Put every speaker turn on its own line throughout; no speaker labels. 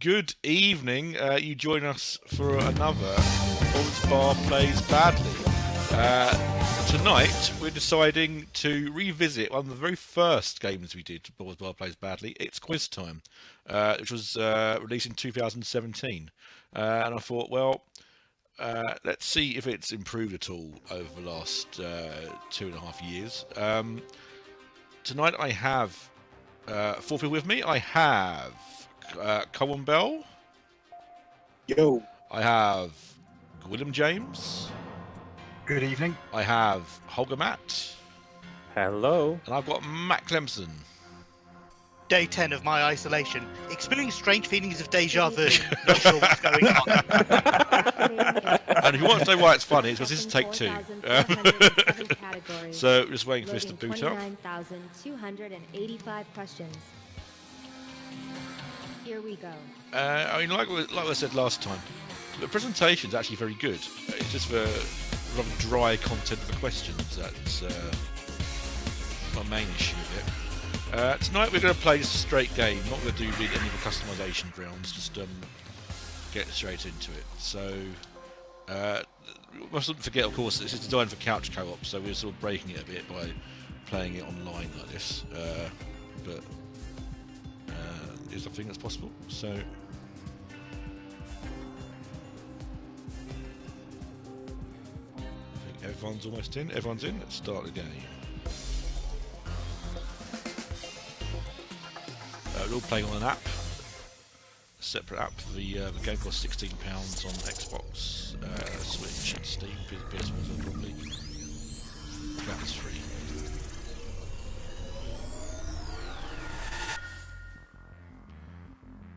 Good evening. You join us for another Oz Bar Plays Badly. Tonight we're deciding to revisit one of the very first games we did for Oz Bar Plays Badly. It's Quiz Time, which was released in 2017. And I thought, well, let's see if it's improved at all over the last 2.5 years. Tonight I have 4 people with me. I have Colin Bell.
Yo.
I have William James.
Good evening.
I have Holger Matt.
Hello.
And I've got Matt Clemson.
Day 10 of my isolation. Experiencing strange feelings of deja vu. Not sure what's going on.
And if you want to know why it's funny, it's because this is take 2. So we're just waiting for this to boot up.
29,285 questions. Here we go.
I mean, like I said last time, the presentation's actually very good. It's just the rather dry content of the questions that's my main issue with it. Tonight we're going to play just a straight game, not going to do any of the customization rounds, just get straight into it. So, we mustn't forget, of course, this is designed for couch co-op, so we're sort of breaking it a bit by playing it online like this. But is a thing that's possible. So, I think everyone's almost in. Everyone's in. Let's start the game. We're all playing on an app, a separate app. The game costs £16 on Xbox, Switch, and Steam. PS4 probably. That is free.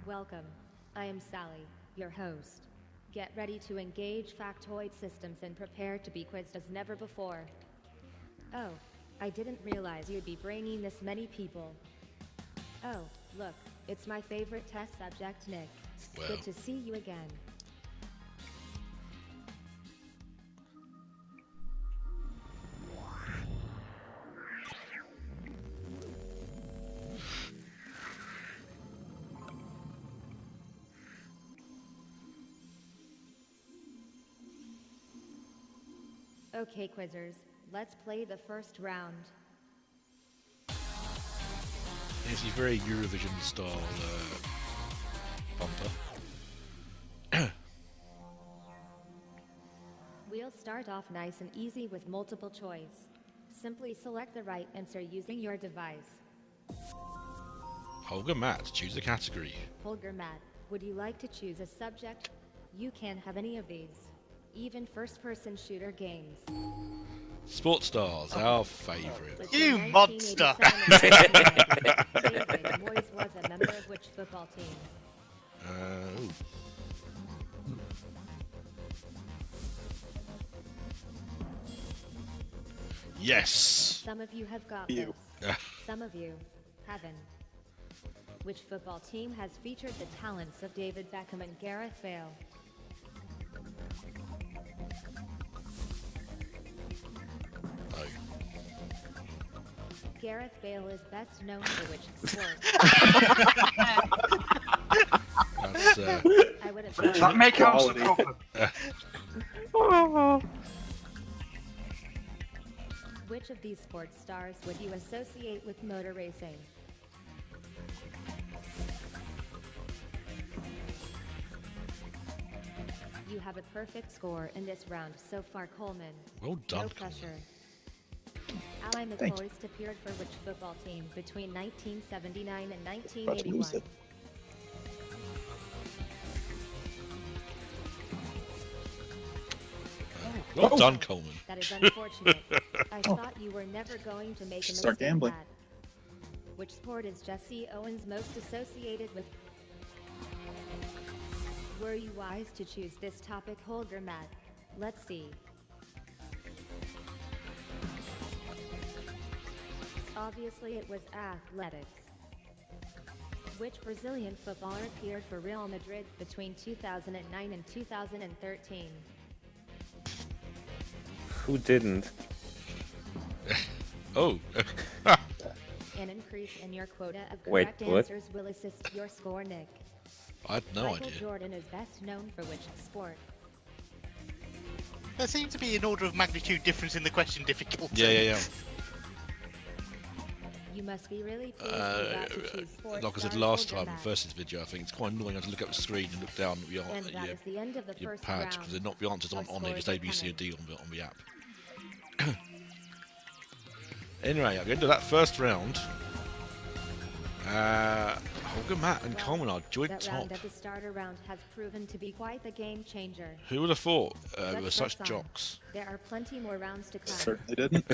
Welcome. I am Sally, your host. Get ready to engage factoid systems and prepare to be quizzed as never before. Oh, I didn't realize you'd be bringing this many people. Oh, look, it's my favorite test subject, Nick.
Well.
Good to see you again. Okay, quizzers, let's play the first round.
It's a very Eurovision style bumper.
We'll start off nice and easy with multiple choice. Simply select the right answer using your device.
Holger Matt, choose a category.
Holger Matt, would you like to choose a subject? You can have any of these. Even first-person shooter games.
Sports stars, our favourite.
You monster!
David Moyes was a member of which football team?
Yes!
Some of you have got
You.
this. Some of you haven't. Which football team has featured the talents of David Beckham and Gareth Bale?
Oh.
Gareth Bale is best known for which sport?
That's,
I would have
Does that make house a problem?
Which of these sports stars would you associate with motor racing? You have a perfect score in this round so far, Coleman.
well done.
No pressure. Ally
Thank you.
McCoist appeared for which football team between 1979 and
About to
1981?
lose it.
Well done, Coleman.
That is unfortunate. I thought you were never going to make a
Start
mistake.
gambling.
Matt. Which sport is Jesse Owens most associated with? Were you wise to choose this topic, Holger Matt? Let's see. Obviously it was athletics. Which Brazilian footballer appeared for Real Madrid between 2009 and 2013?
Who didn't?
Oh.
An increase in your quota of
Wait,
correct
what?
answers will assist your score, Nick.
I had no
Michael
idea.
Jordan is best known for which sport?
There seems to be an order of magnitude difference in the question difficulty.
Yeah.
You must be really pleased you got to choose sports
Like I said
stars
last
over
time in the
that.
first video, I think it's quite annoying to look up the screen and look down at your,
And that is the end of the first
pad
round.
because they're not the answers on
Our
it, just
scores
A, B,
are
C, or
coming.
D on the app. Anyway, at the end of that first round, Holger, Matt, and Coleman are joint
That
top.
round at the starter round has proven to be quite the game changer.
Who would have thought we
Let's
were such
press on.
jocks?
There are plenty more rounds to come.
Certainly didn't.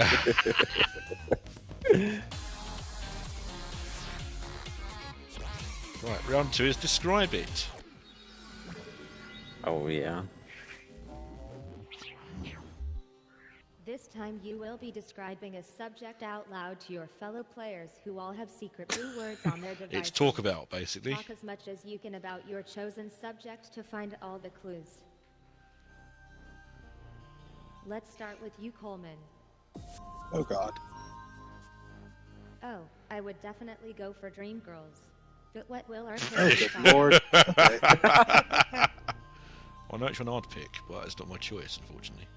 Right, round 2 is describe it.
Oh yeah.
This time you will be describing a subject out loud to your fellow players who all have secret blue words on their devices.
It's talk about, basically.
Talk as much as you can about your chosen subject to find all the clues. Let's start with you, Coleman.
Oh God.
Oh, I would definitely go for Dream Girls. But what will our
Oh
parents
good
decide?
lord. Okay.
I know it's one I'd pick, but it's not my choice, unfortunately.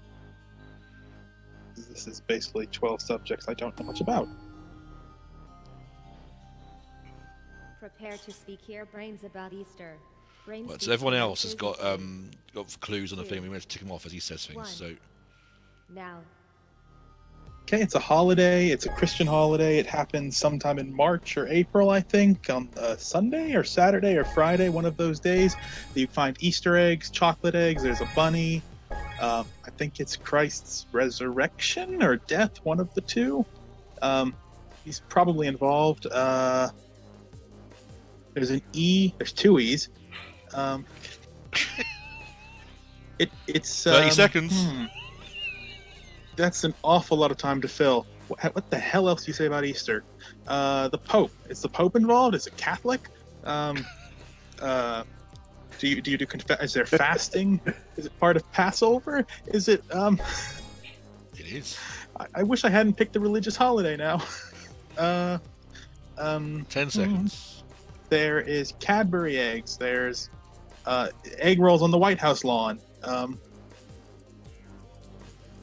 This is basically 12 subjects I don't know much about.
Prepare to speak here, brains about Easter. Brains
But
speak
so everyone
to
else has
voices
got
in
got clues on the
Two.
thing. We meant to tick them off as he says things.
One.
So
Now,
Okay, it's a holiday. It's a Christian holiday. It happens sometime in March or April, I think, on Sunday or Saturday or Friday, one of those days. You find Easter eggs, chocolate eggs. There's a bunny. I think it's Christ's resurrection or death, one of the two. He's probably involved. There's an E. There's two E's. It's
30 seconds.
That's an awful lot of time to fill. What the hell else do you say about Easter? The Pope. Is the Pope involved? Is it Catholic? Do you do is there fasting? Is it part of Passover? Is it
it is
I wish I hadn't picked a religious holiday now.
10 seconds.
There is Cadbury eggs. There's egg rolls on the White House lawn.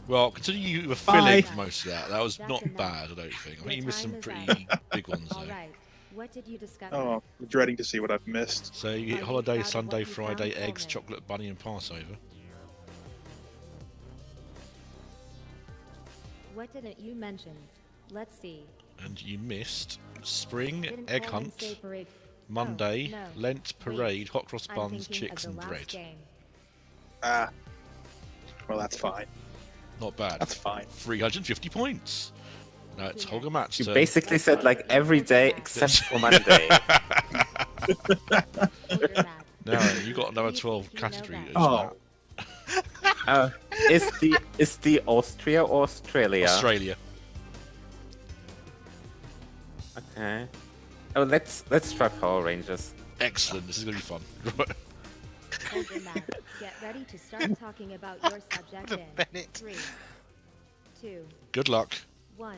Well, considering you were
Bye.
filling most of that was
That's
not
enough.
bad. I don't think. I
Your
think you missed
time
some
is
pretty big ones
all
though.
right. What did you discover?
Oh, I'm dreading to see what I've missed.
So you
Are
get
you
holiday,
proud of
Sunday,
what you found,
Friday, eggs,
Coleman?
chocolate, bunny, and Passover.
What didn't you mention? Let's see.
And you missed spring,
Didn't
egg
Coleman
hunt,
say parade?
Monday,
no.
Lent,
Wait.
parade, hot cross
I'm
buns,
thinking
chicks,
of
and
the
bread.
last game.
Well, that's fine.
Not bad.
That's fine.
350 points. Now it's
Yeah.
Holger Matt's
You
turn.
basically said like every day except for Monday.
Older Matt.
Now you got another
Do you
12
think you know
categories.
that?
Oh.
Is the Austria or Australia?
Australia.
Okay. Oh, let's try Power Rangers.
Excellent. This is going to be fun. Right.
Older Matt. Get ready to start talking about your subject in
Bennett.
3, 2,
Good luck.
1,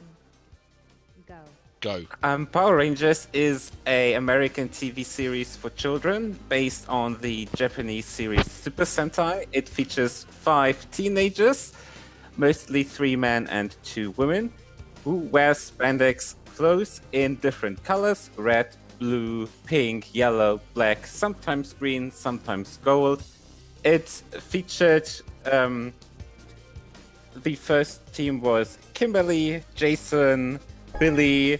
go.
Go.
Power Rangers is a American TV series for children based on the Japanese series Super Sentai. It features 5 teenagers, mostly 3 men and 2 women, who wear spandex clothes in different colors: red, blue, pink, yellow, black, sometimes green, sometimes gold. It featured the first team was Kimberly, Jason, Billy,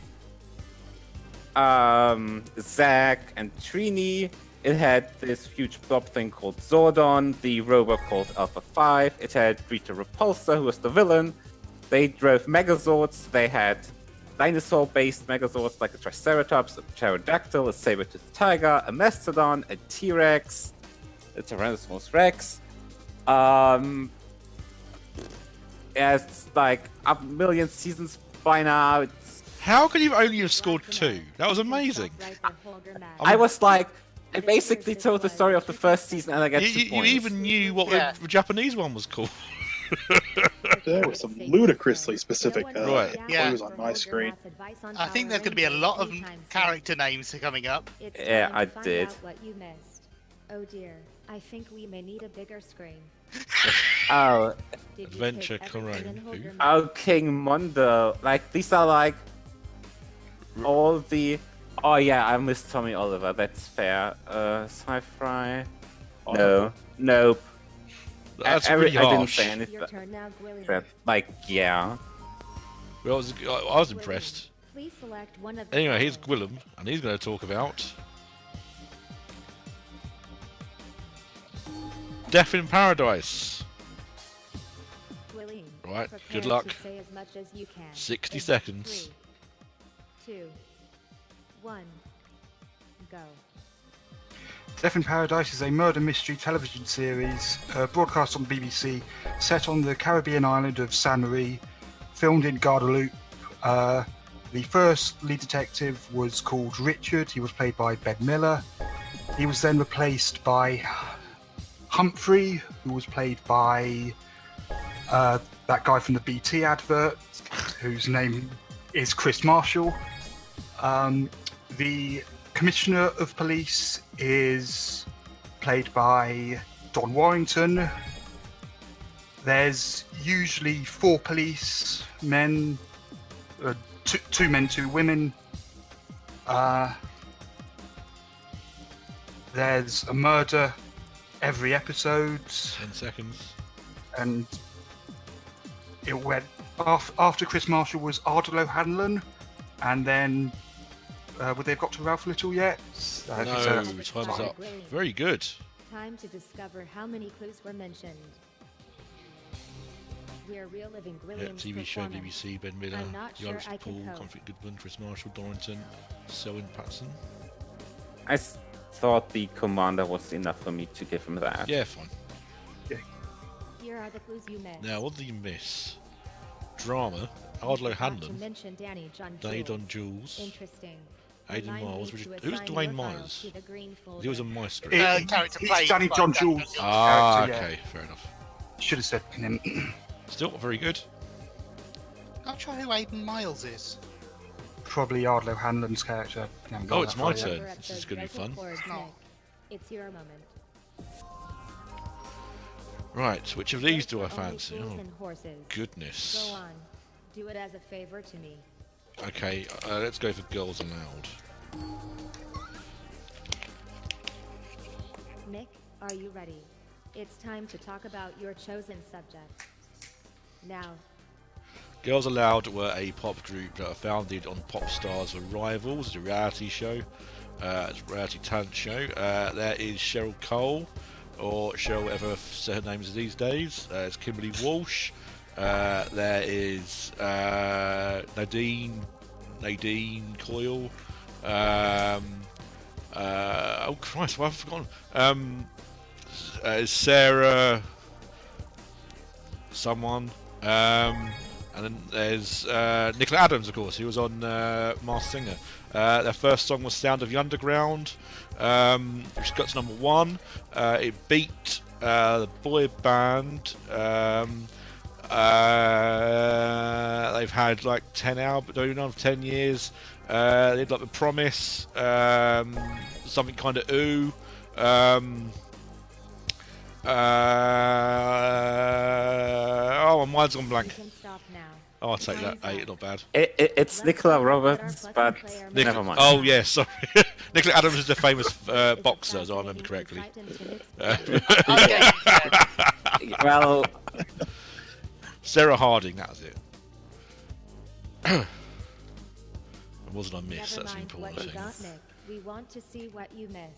Zach, and Trini. It had this huge blob thing called Zordon, the robot called Alpha 5. It had Rita Repulsa, who was the villain. They drove Megazords. They had dinosaur-based Megazords like a Triceratops, a Pterodactyl, a saber-toothed tiger, a Mastodon, a T-Rex, a Tyrannosaurus Rex. It's like a million seasons by now.
How could you only have scored 2? That was amazing.
Right there, Holger Matt.
I was like, I basically told the story of the first season and I got 2
You
points.
even knew what
Yeah.
the Japanese one was called.
There were some ludicrously specific
Right.
Yeah.
clues on my screen.
I think there's going to be a lot of character names coming up.
It's
Yeah,
time
I
to find
did.
out what you missed. Oh dear, I think we may need a bigger screen.
Oh,
Did
Adventure
you take everything
Cologne.
and hold
Who?
your
oh, King Mondo. Like, these are like all the. Oh yeah, I missed Tommy Oliver. That's fair. Sci-fi. No, nope.
That's
I
pretty
I didn't
harsh.
say anything.
Your turn now, Gwillian.
But, like, yeah.
Well, I was impressed.
Please select one of the
Anyway, here's
following.
Gwillem, and he's going to talk about Death in Paradise.
Gwillian,
Right,
prepare
good luck.
to say as much as you can.
60
In
seconds.
3, 2, 1, go.
Death in Paradise is a murder mystery television series broadcast on the BBC, set on the Caribbean island of San Marie, filmed in Guadeloupe. The first lead detective was called Richard. He was played by Ben Miller. He was then replaced by Humphrey, who was played by that guy from the BT advert, whose name is Chris Marshall. The Commissioner of Police is played by Don Warrington. There's usually 4 police men, two men, 2 women. There's a murder every episode,
10 seconds.
and it went after Chris Marshall was Ardal O'Hanlon, and then would they have got to Ralph Little yet?
No,
that's-
time's up. Very good.
Time to discover how many clues were mentioned. We are reliving
Yeah,
Gwillian's
TV show,
performance.
BBC, Ben Miller,
I'm not
The
sure
Irish
I
Paul,
can cope.
Comfort Goodwin, Chris Marshall, Dorrington, Selwyn Patson.
I thought the commander was enough for me to give him that.
Yeah, fine.
Here are the clues you missed.
Now, what did you miss? Drama, Ardal
You forgot to
O'Hanlon,
mention Danny John
Dade on
Jules.
Jules,
Interesting.
Aidan
Remind
Miles.
me to
Who's
assign
Dwayne
your file
Myers?
to the green
He was
folder.
on my script.
Character
He's
played
Danny
by
John
Danny
Jules.
John
Ah,
character, yeah.
okay, fair enough.
Should have said him.
Still very good.
Not sure who Aidan Miles is.
Probably Ardal O'Hanlon's character. I haven't got
Oh, it's
that
my
far yet.
turn.
Remember
This is
episode's
gonna be
vocal
fun.
cords,
No.
Nick. It's your moment.
Right, which of these
Those
do I
were only
fancy?
fools
Oh,
and horses.
goodness.
Go on. Do it as a favor to me.
Okay, let's go for Girls Aloud.
Nick, are you ready? It's time to talk about your chosen subject. Now,
Girls Aloud were a pop group that are founded on Pop Stars Arrivals, it's a reality show. It's a reality talent show. There is Cheryl Cole, or Cheryl, whatever her name is these days. It's Kimberly Walsh. There is Nadine Coyle. Oh Christ, what have I forgotten? Sarah someone. And then there's Nicola Adams, of course. He was on Masked Singer. Their first song was Sound of the Underground, which got to #1. It beat the boy band. They've had like 10 albums, going on for 10 years. They did like The Promise, something kind of ooh. Oh, my mind's gone
you
blank.
can stop now.
Oh, I'll take that. 8, not bad.
It's
Let's
Nicola
talk about
Roberts,
our
but
button player
Nicola-
never mind.
Oh, yeah, sorry. Nicola Adams is a famous
It's a
boxer, as I remember
fascinating
correctly.
insight into Nick's brain.
Okay,
Well,
Sarah Harding, that was it. And what did I miss?
Never
That's an
mind
important
what you
thing.
got, Nick. We want to see what you missed.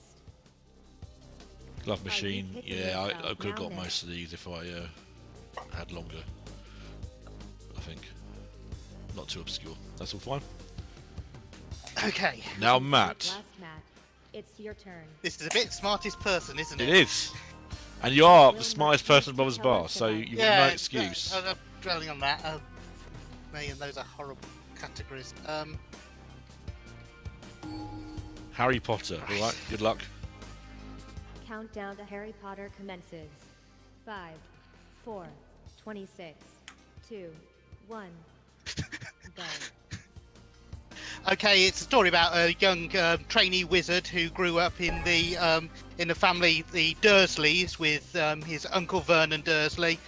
Glove Machine,
picking
yeah, I
yourself
could have
now,
got
Nick?
most of these if I had longer. I think. Not too obscure. That's all fine.
okay.
Now,
Speak
Matt.
last, Matt. It's your turn.
This is a bit smartest person, isn't it?
It is. And you are
Will
the
Matt
smartest person
please
above his
tell
bar,
us
so
about
you've
Yeah,
got no excuse.
I'm dwelling on that. Me and those are horrible categories.
Harry Potter, alright? Good luck.
Countdown to Harry Potter commences. 5, 4, 26, 2, 1, go.
Okay, it's a story about a young trainee wizard who grew up in the family, the Dursleys, with his uncle Vernon Dursley.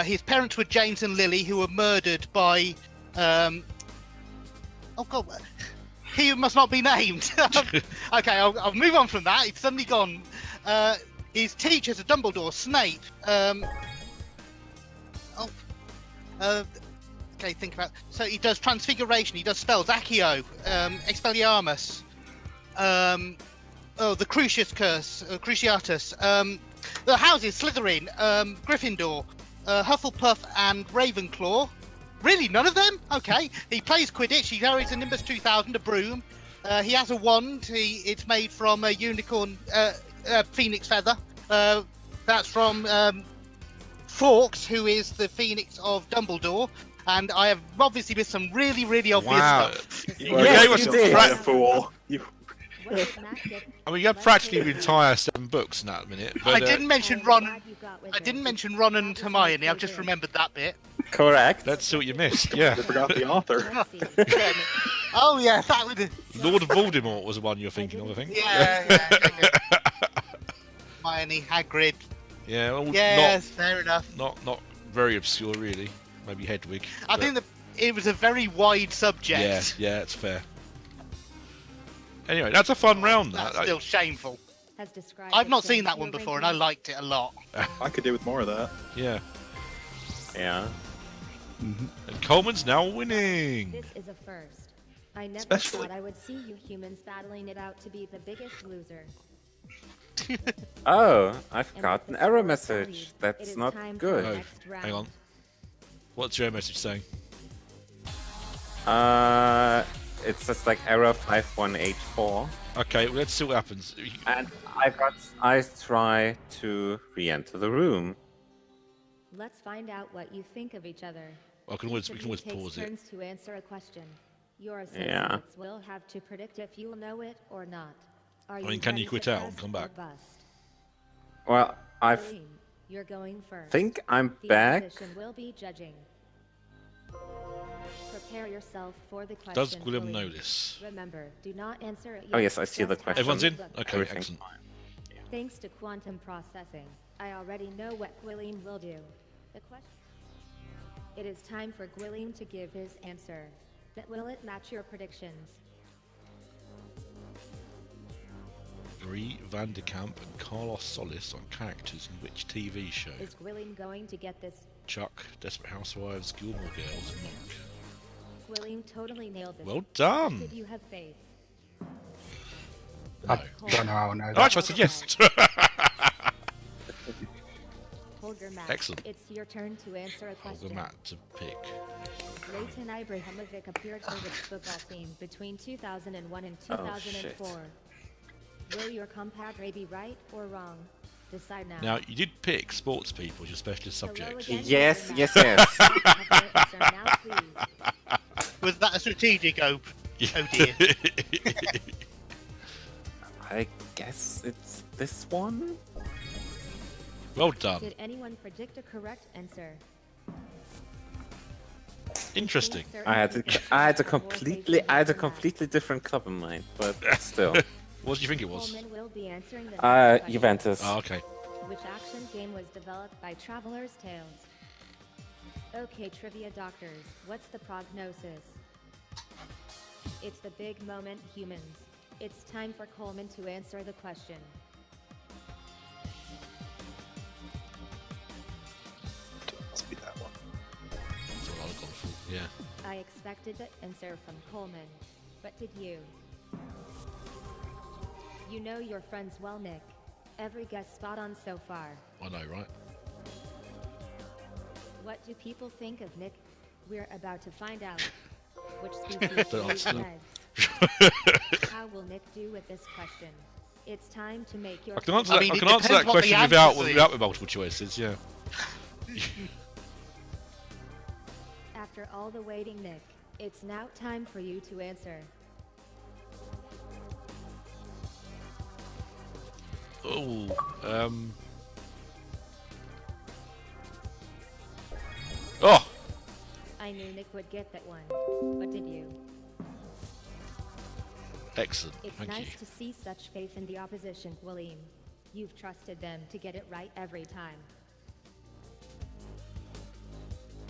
His parents were James and Lily, who were murdered by. Oh God, he must not be named. Okay, I'll move on from that. It's suddenly gone. His teachers are Dumbledore, Snape. Okay, think about. So he does Transfiguration. He does spells. Accio, Expelliarmus. The Crucius Curse, Cruciatus. The houses: Slytherin, Gryffindor, Hufflepuff, and Ravenclaw. Really, none of them? Okay. He plays Quidditch. He carries a Nimbus 2000, a broom. He has a wand. It's made from a unicorn, phoenix feather. That's from Fawkes, who is the Phoenix of Dumbledore. And I have obviously missed some really, really obvious stuff.
You
Yes,
gave us
you
a
did.
pra- fool. You
I mean, you have practically the entire 7 books in that minute. But,
I didn't mention Ron. I didn't mention Ron and Hermione. I've just remembered that bit.
Correct.
Let's see what you missed. Yeah.
I forgot the author.
Oh yeah, that was.
Lord of Voldemort was the one you're thinking of, I think.
Yeah. Hermione, Hagrid.
Yeah. Well,
Yes, fair enough.
not very obscure, really. Maybe Hedwig.
I
but-
think that it was a very wide subject.
Yeah, it's fair. Anyway, that's a fun round.
That's
That.
still shameful.
Has described
I've
the
not seen
change
that
to
one
your
before, and I
rankings.
liked it a lot.
I could do with more of that.
Yeah.
Yeah.
And Coleman's now winning.
This is a first. I never
Especially-
thought I would see you humans battling it out to be the biggest loser.
Oh, I've
And
got
with
an
the
error
score
message.
tallied, it
That's
is
not
time for
good.
the
Oh,
next round.
hang on. What's your message saying?
It's just like error 5184.
Okay, well, let's see what happens.
And I try to re-enter the room.
Let's find out what you think of each other.
I can always,
Each
we
of
can always
you takes
pause it.
turns to answer a question. Your
Yeah.
associates will have to predict if you'll know it or not. Are
mean, can you
ready
quit
to
out and
bust
come
or
back?
bust?
Well, I
Green, you're going first.
think I'm
The
back.
opposition will be judging. Prepare yourself for the question.
Does Gwilym
fully.
know this?
Remember, do not answer it
Oh,
yet.
yes, I see the
Just have
question.
Everyone's
a
in?
look.
Okay,
Everything's
excellent.
Thanks to quantum processing, I already know what Gwilym will do. The question. It is time for Gwilym to give his answer. But will it match your predictions?
Marie Van de Kamp and Carlos Solis on characters in which TV show?
Is Gwilym going to get this?
Chuck, Desperate Housewives, Gilmore Girls, and Monk.
Gwilym totally nailed this.
Well done.
Did you have faith?
No.
I don't know how I know
Oh,
that.
actually, I said yes.
Holger Matt.
Excellent.
It's your turn to answer a question.
Holger Matt to pick.
Leighton Ibrahimovic appeared for which football team between 2001 and
Oh,
2004? Will your compadre be right or wrong? Decide now.
Now, you did pick sports people as your specialist
Hello
subject.
again,
Yes,
Holger
yes,
Matt.
yes.
Have your answer now, please.
Was that a strategic oh dear?
I guess it's this one.
Well done.
Did anyone predict a correct answer?
Interesting.
I had a completely different club in mind, but still.
What did you think it was?
Coleman will be answering the next question.
Juventus.
Oh, okay.
Which action game was developed by Traveler's Tales? Okay, trivia doctors, what's the prognosis? It's the big moment, humans. It's time for Coleman to answer the question.
Must be that one.
That's what I was going for. Yeah.
I expected the answer from Coleman, but did you? You know your friends well, Nick. Every guess spot on so far.
I know, right?
What do people think of Nick? We're about to find out. Which species
Don't
lays
answer.
eggs? How will Nick do with this question? It's time to make your
I can answer
I
that,
mean,
I
it
can answer
depends
that
what the
question
answer
without
is.
multiple choices, yeah.
After all the waiting, Nick, it's now time for you to answer.
Oh, Oh!
I knew Nick would get that one, but did you?
Excellent.
It's
Thank
nice
you.
to see such faith in the opposition, William. You've trusted them to get it right every time.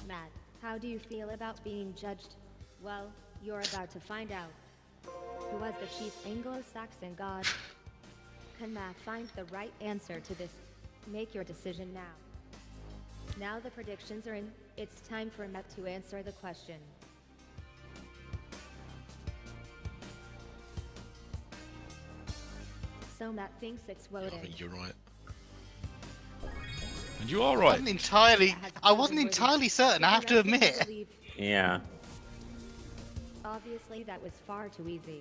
Matt, how do you feel about being judged? Well, you're about to find out. Who was the chief Anglo-Saxon god? Can Matt find the right answer to this? Make your decision now. Now the predictions are in. It's time for Matt to answer the question. So Matt thinks it's
I
Woden.
think you're right. And you are
I
right.
wasn't entirely certain, I have to admit.
Yeah.
Obviously, that was far too easy.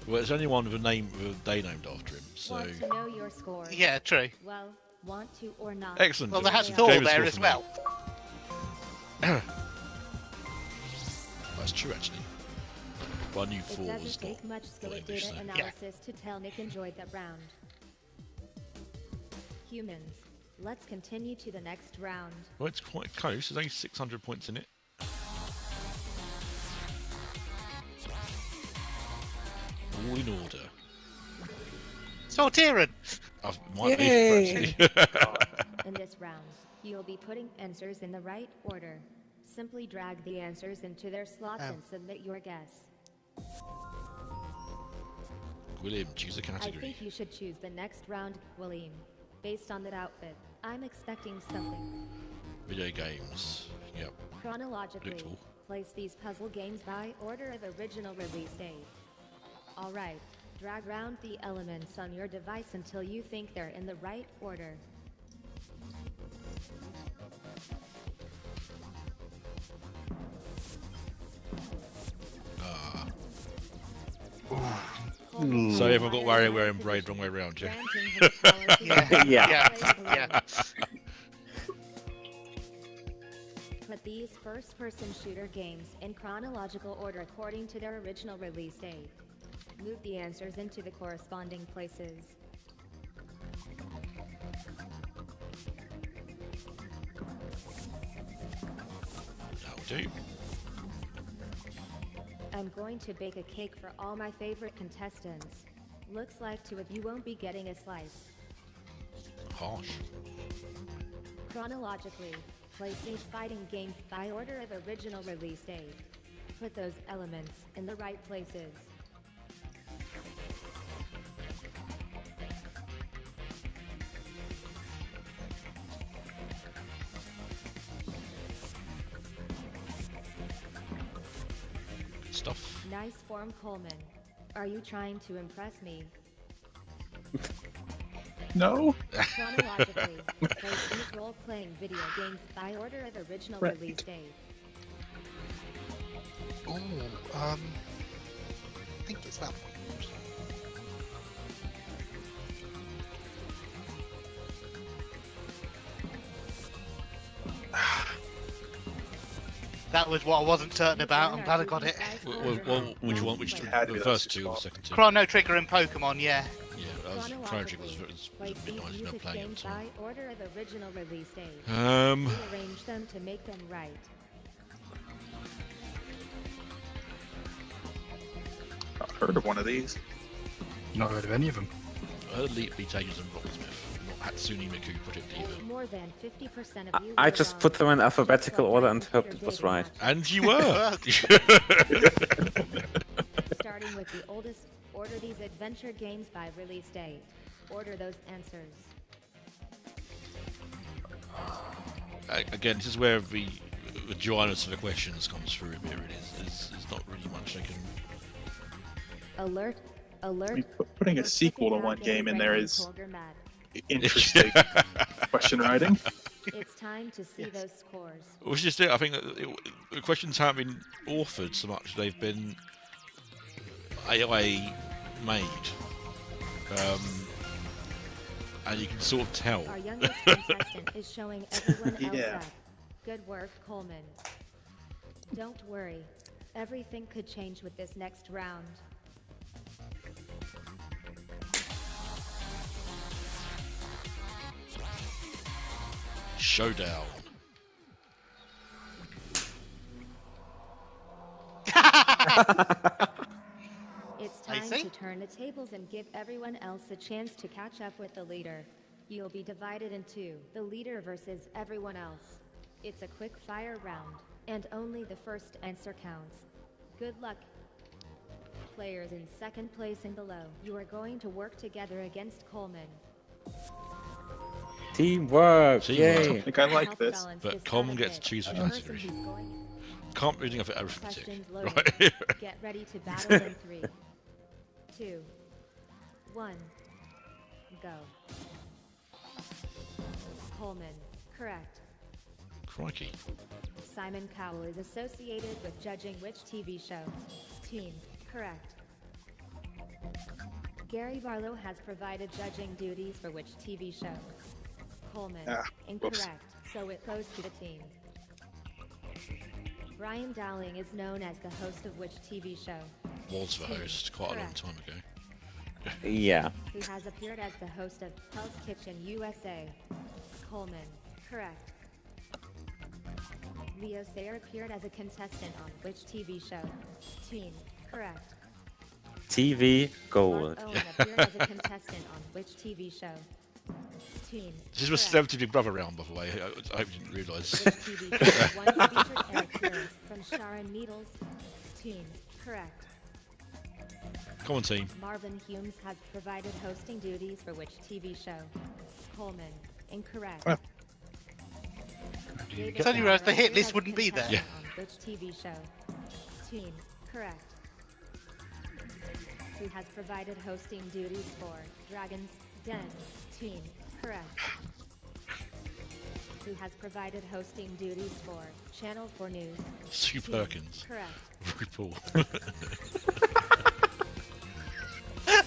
Well, there's only one with a day named after him, so...
Want to know your score?
Yeah, true.
Well, want to or not.
Excellent.
Well, they had
Yeah.
Thor
GamerScore
there
for
as
me.
well.
That's true, actually. But I knew
It
4 was
doesn't take much skill
not
at
English,
data
so...
analysis to tell Nick enjoyed that round. Humans, let's continue to the next round.
Well, it's quite close. There's only 600 points in it. All in order.
Sortiran.
Might be, actually.
In this round, you'll be putting answers in the right order. Simply drag the answers into their slots and submit your guess.
William, choose a
I
category.
think you should choose the next round, William. Based on that outfit, I'm expecting something.
Video games. Yep.
Chronologically,
Little.
place these puzzle games by order of original release date. Alright, drag round the elements on your device until you think they're in the right order.
So everyone got WarioWare and Braid wrong way around, yeah?
Yeah.
Yeah.
Put these first-person shooter games in chronological order according to their original release date. Move the answers into the corresponding places.
That'll do.
I'm going to bake a cake for all my favorite contestants. Looks like two of you won't be getting a slice.
Harsh.
Chronologically, place these fighting games by order of original release date. Put those elements in the right places.
Good stuff.
Nice form, Coleman. Are you trying to impress me?
No?
Chronologically, place these role-playing video games by order of original
Right.
release date.
Oh, I think it's that one. That was what I wasn't certain about. I'm glad I got it.
Well, which one? Which
Had to
the
be
first
those
two
two.
or the second two?
Chrono Trigger and Pokemon, yeah.
Yeah, that was Chrono Trigger was a
Place
bit
these
nice. Never
music
playing it
games
at all.
by order of original release date. Rearrange them to make them right.
I've heard of one of these.
Not heard of any of them.
I heard Elite Beat Agents and Rocksmith, not Hatsune Miku Project either.
More than 50% of you
I
were
just
wrong.
put them in alphabetical
Just
order
like
and
my
hoped
computer
it was
did
right.
not.
And you were.
Starting with the oldest, order these adventure games by release date. Order those answers.
Again, this is where the dryness of the questions comes through a bit. Really, there's not really much they can.
Alert,
I
alert.
mean, putting a
We're
sequel to
checking
one
out
game in there
Game
is
Rankings Holger Matt.
interesting question writing.
It's time to see those scores.
Which is it. I think that the questions haven't been authored so much; they've been AI made, and you can sort of tell.
Our youngest contestant is showing everyone else
Yeah.
up. Good work, Coleman. Don't worry. Everything could change with this next round.
Showdown.
It's
I
time
see.
to turn the tables and give everyone else a chance to catch up with the leader. You'll be divided in two, the leader versus everyone else. It's a quick fire round, and only the first answer counts. Good luck. Players in second place and below, you are going to work together against Coleman.
Teamwork!
Teamwork.
Yay!
I think I like
Health
this.
balance
But
is
Coleman
out of
gets
it.
to choose
The
which
person
answer.
who's going-
Can't reading off arithmetic.
Questions loaded.
Right.
Get ready to battle in 3, 2, 1, go. Coleman, correct.
Crikey.
Simon Cowell is associated with judging which TV show? Team, correct. Gary Barlow has provided judging duties for which TV show? Coleman,
Whoops.
incorrect, so it goes to the team. Brian Dowling is known as the host of which TV show?
Was the host quite a long time ago.
Yeah.
Who has appeared as the host of Hell's Kitchen USA? Coleman, correct. Leo Sayer appeared as a contestant on which TV show? Team, correct.
TV
Mark
Gold.
Owen appeared as a contestant on which TV show? Team,
This was
correct.
Celebrity Big Brother round, by the way. I hope you didn't realise.
Which TV show once featured an appearance from Sharon Needles? Team, correct.
Come on, team.
Marvin Humes has provided hosting duties for which TV show? Coleman, incorrect.
Well.
David
It's only realised the
Bauer
hit list
appeared as
wouldn't be there.
contestant on which TV show? Team, correct. Who has provided hosting duties for Dragon's Den? Team, correct. Who has provided hosting duties for Channel 4 News?
Sue
Team,
Perkins.
correct.
Very poor.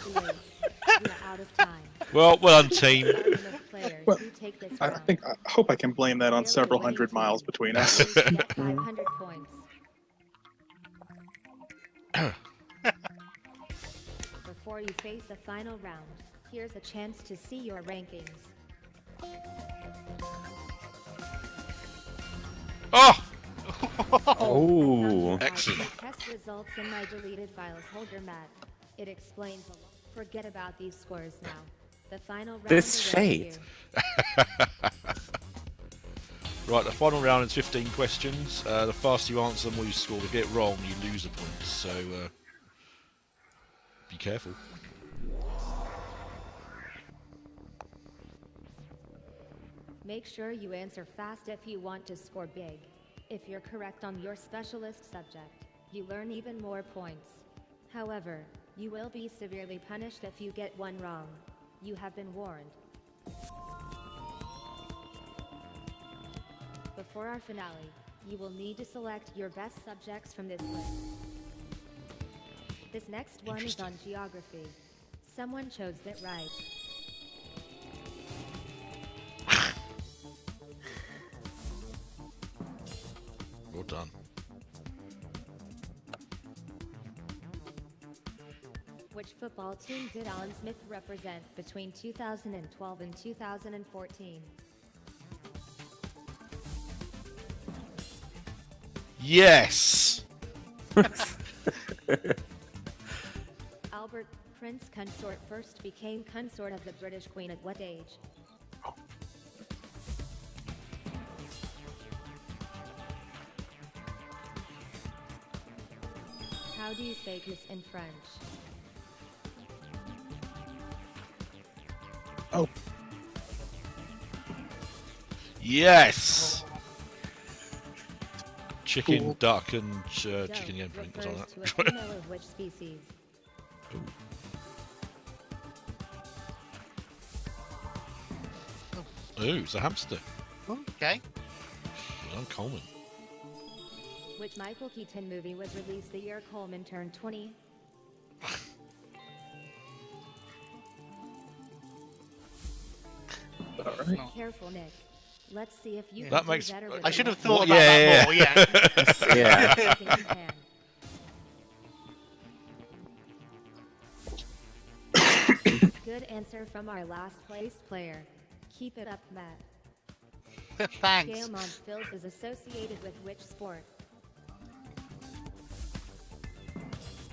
Lou, we are out of time.
well done, team.
Starting with players
Well,
who take this
I
round.
think I hope I can blame that on several hundred miles between us.
You get 500 points. Before you face the final round, here's a chance to see your rankings.
Oh!
Oh.
Excellent.
Test results in my deleted files. Hold your mat. It explains a lot. Forget about these scores now. The final round
This
awaits
shade.
you.
Right, the final round is 15 questions. The faster you answer, the more you score. If you get it wrong, you lose the points. So, be careful.
Make sure you answer fast if you want to score big. If you're correct on your specialist subject, you learn even more points. However, you will be severely punished if you get one wrong. You have been warned. Before our finale, you will need to select your best subjects from this list. This next one is on geography. Someone chose it right.
Well done.
Which football team did Alan Smith represent between 2012 and 2014?
Yes!
Albert Prince Consort first became consort of the British Queen at what age? How do you say kiss in French?
Oh,
Yes! Chicken,
Cool.
duck, and
Doe
chicken yam drink. Was
refers
on
to a
that?
female of which species?
Ooh, it's a hamster.
Okay.
Well done, Coleman.
Which Michael Keaton movie was released the year Coleman turned 20?
all right.
Careful, Nick. Let's see if you
That
can do
makes-
better with
I should
the
have thought
next
about
Yeah,
that more, yeah.
Yeah.
Everything you can. Good answer from our last placed player. Keep it up, Matt.
Thanks.
Gail Monfils is associated with which sport?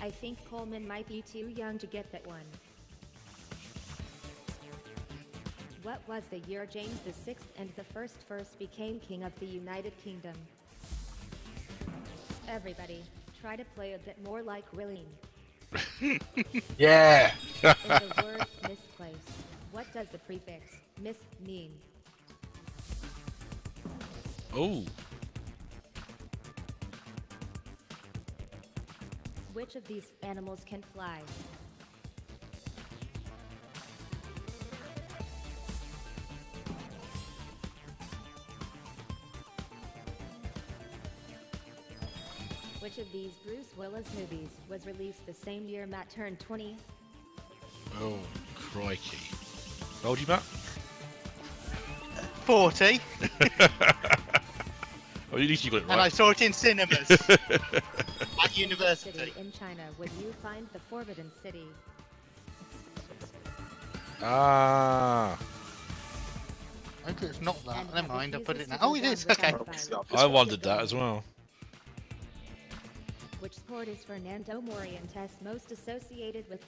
I think Coleman might be too young to get that one. What was the year James VI and the first became king of the United Kingdom? Everybody, try to play a bit more like William.
Yeah.
In the word misplaced, what does the prefix mis mean?
Oh,
Which of these animals can fly? Which of these Bruce Willis movies was released the same year Matt turned 20?
oh, crikey. How old are you, Matt?
40,
Oh, at least you got it
and I
right.
saw it in cinemas at
City
university.
in China would you find the Forbidden City?
Ah,
Hopefully it's not that.
And
Never
that
mind, I'll put
refuses
it now.
to
Oh,
go
it
down
is.
without
Okay.
fight.
I wondered that as well.
Which sport is Fernando Morientes most associated with?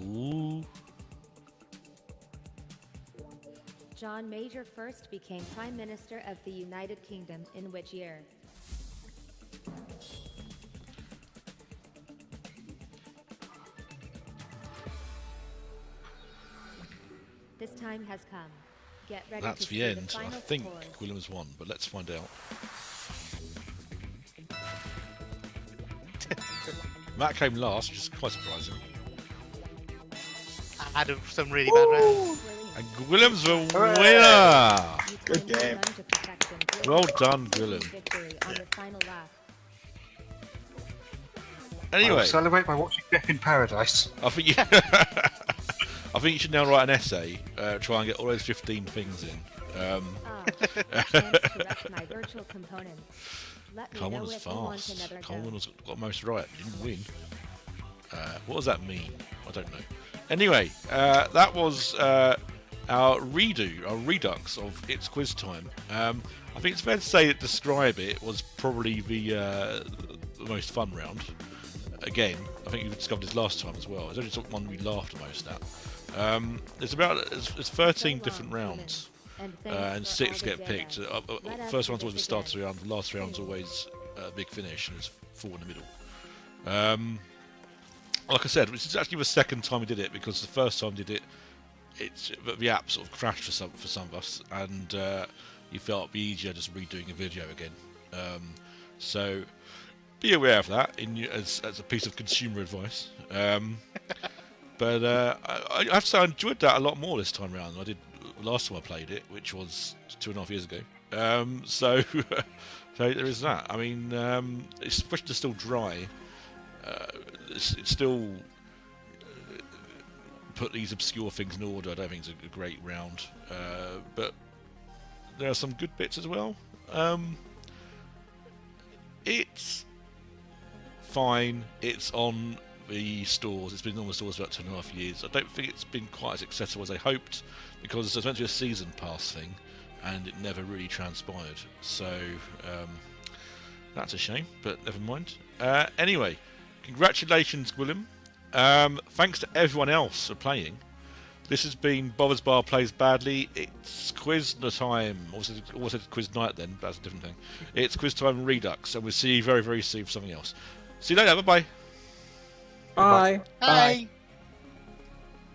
Ooh.
John Major first became Prime Minister of the United Kingdom in which year? This time has come. Get ready
That's
to
the
see
end.
the
I
final
think
scores.
Williams won, but let's find out. Matt came last, which is quite surprising.
I had some really bad rounds.
William,
And Williams the
Hooray!
winner!
you
Good
climbed the
game.
run to perfection,
Well
William.
done,
Taking
Gwilym.
victory on the final lap.
Anyway,
I'll celebrate by watching Death in Paradise.
I think you, I think you should now write an essay, try and get all those 15 things in.
Ah, chance to wreck my virtual components. Let me
Coleman
know
was
if you want
fast.
another
Coleman
go.
was got most right. Didn't win. What does that mean? I don't know. Anyway, that was our redo, our redux of It's Quiz Time. I think it's fair to say that Describe It was probably the most fun round. Again, I think you discovered this last time as well. It's only the one we laughed the most at. It's 13 different rounds. And 6 get picked. First round's always the start of the round, the last round's always a big finish, and there's 4 in the middle. Like I said, this is actually the second time we did it, because the first time we did it, the app sort of crashed for some of us, and you felt it'd be easier just redoing a video again. So be aware of that as a piece of consumer advice. But I have to say I enjoyed that a lot more this time around than I did last time I played it, which was 2.5 years ago. So there is that. I mean, it's questions are still dry. It's still put these obscure things in order. I don't think it's a great round, but there are some good bits as well. It's fine. It's on the stores. It's been on the stores for about 2.5 years. I don't think it's been quite as accessible as I hoped, because there's meant to be a season pass thing, and it never really transpired. So that's a shame, but never mind. Anyway, congratulations, Gwilym. Thanks to everyone else for playing. This has been Bobber's Bar Plays Badly. It's quiz time. Also quiz night then, but that's a different thing. It's quiz time Redux, and we'll see you very, very soon for something else. See you later. Bye-bye.
Bye.
Bye.